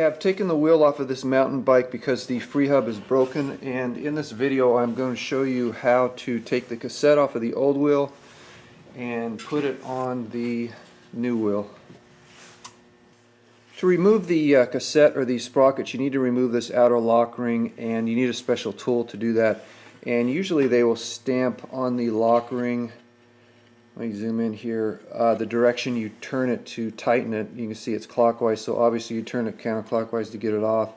I've taken the wheel off of this mountain bike because the Freehub is broken, and in this video I'm going to show you how to take the cassette off of the old wheel and put it on the new wheel. To remove the cassette or these sprockets, you need to remove this outer lock ring, and you need a special tool to do that. And usually they will stamp on the lock ring. Let me zoom in here. The direction you turn it to tighten it, you can see it's clockwise, so obviously you turn it counterclockwise to get it off.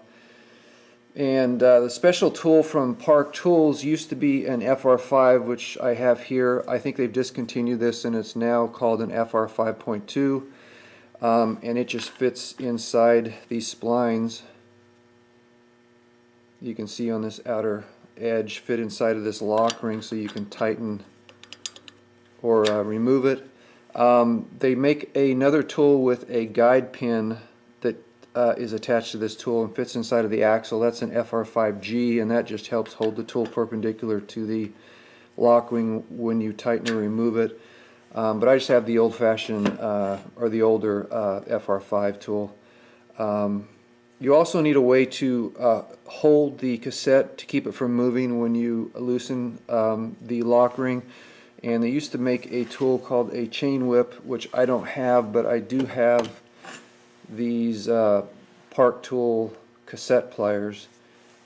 And the special tool from Park Tools used to be an FR5, which I have here. I think they've discontinued this and it's now called an FR 5.2. And it just fits inside these splines. You can see on this outer edge fit inside of this lock ring, so you can tighten or remove it. They make another tool with a guide pin that is attached to this tool and fits inside of the axle. That's an FR5G, and that just helps hold the tool perpendicular to the lock ring when you tighten or remove it. But I just have the old-fashioned or the older FR5 tool. You also need a way to hold the cassette to keep it from moving when you loosen the lock ring. And they used to make a tool called a chain whip, which I don't have, but I do have these Park Tool cassette pliers.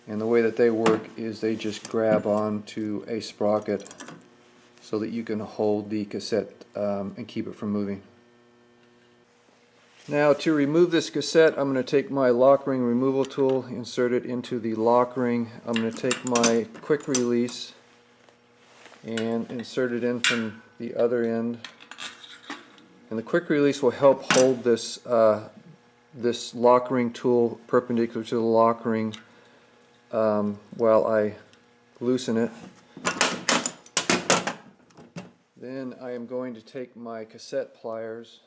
And the way that they work is they just grab onto a sprocket so that you can hold the cassette and keep it from moving. Now, to remove this cassette, I'm going to take my lock ring removal tool, insert it into the lock ring. I'm going to take my quick release and insert it in from the other end. And the quick release will help hold this this lock ring tool perpendicular to the lock ring while I loosen it. Then I am going to take my cassette pliers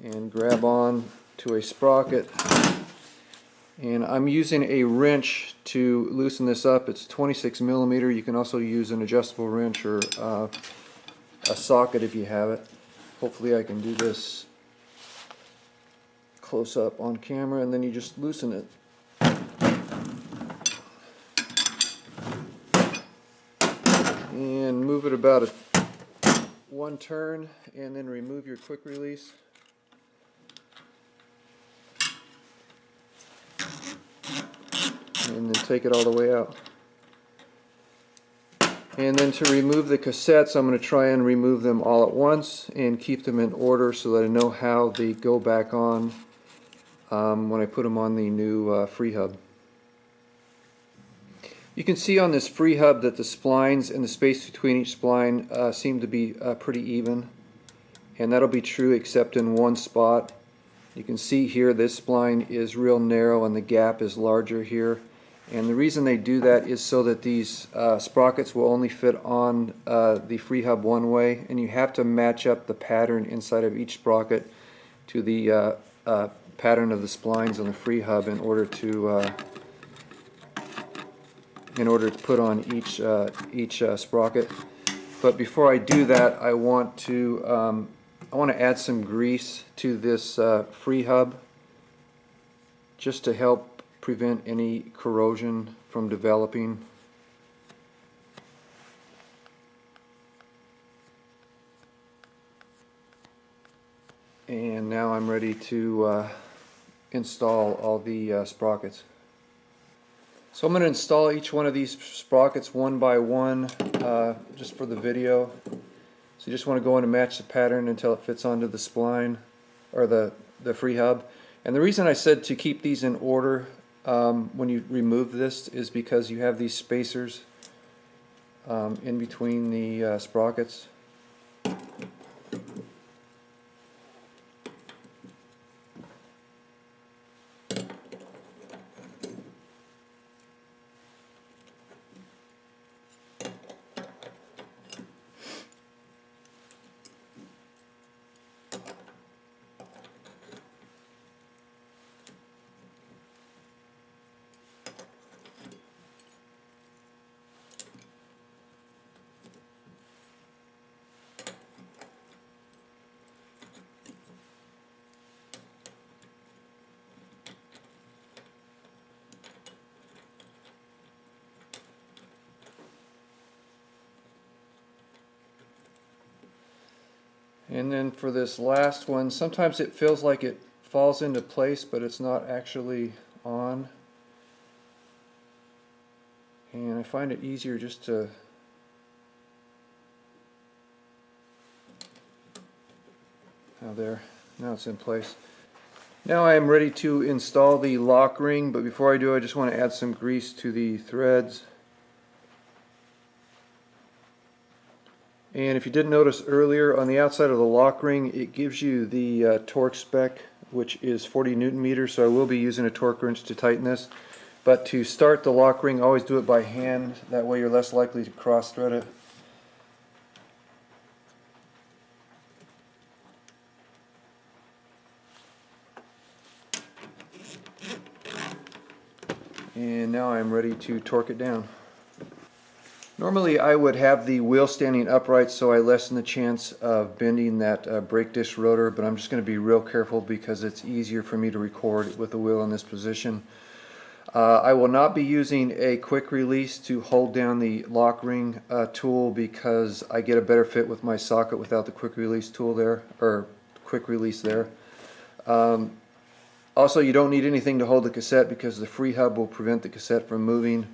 and grab on to a sprocket, and I'm using a wrench to loosen this up. It's 26mm. You can also use an adjustable wrench or a socket if you have it. Hopefully I can do this close up on camera, and then you just loosen it. And move it about one turn, and then remove your quick release. And then take it all the way out. And then to remove the cassettes, I'm going to try and remove them all at once and keep them in order so that I know how they go back on when I put them on the new Freehub. You can see on this Freehub that the splines and the space between each spline seem to be pretty even, and that'll be true except in one spot. You can see here this spline is real narrow and the gap is larger here. And the reason they do that is so that these sprockets will only fit on the Freehub one way, and you have to match up the pattern inside of each sprocket to the pattern of the splines on the Freehub in order to put on each sprocket. But before I do that, I want to add some grease to this Freehub just to help prevent any corrosion from developing. And now I'm ready to install all the sprockets. So I'm going to install each one of these sprockets one by one just for the video. So you just want to go in and match the pattern until it fits onto the spline or the Freehub. And the reason I said to keep these in order when you remove this is because you have these spacers in between the sprockets. And then for this last one, sometimes it feels like it falls into place, but it's not actually on. And I find it easier just to there, now it's in place. Now I am ready to install the lock ring, but before I do I just want to add some grease to the threads. And if you didn't notice earlier, on the outside of the lock ring it gives you the torque spec, which is 40 Newton meters, so I will be using a torque wrench to tighten this. But to start the lock ring, always do it by hand, that way you're less likely to cross thread it. And now I'm ready to torque it down. Normally I would have the wheel standing upright so I lessen the chance of bending that brake disc rotor, but I'm just going to be real careful because it's easier for me to record with the wheel in this position. I will not be using a quick release to hold down the lock ring tool because I get a better fit with my socket without the quick release tool there, or quick release there. Also, you don't need anything to hold the cassette because the Freehub will prevent the cassette from moving.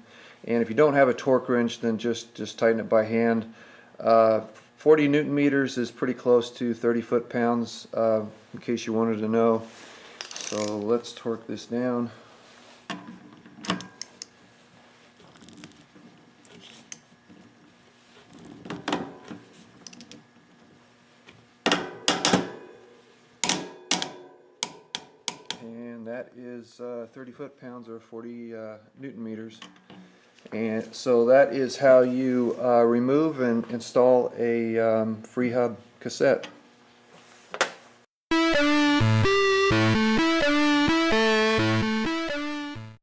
And if you don't have a torque wrench, then just tighten it by hand. 40 Newton meters is pretty close to 30 foot-pounds, in case you wanted to know. So let's torque this down. And that is 30 foot-pounds or 40 Newton meters. And so that is how you remove and install a Freehub cassette.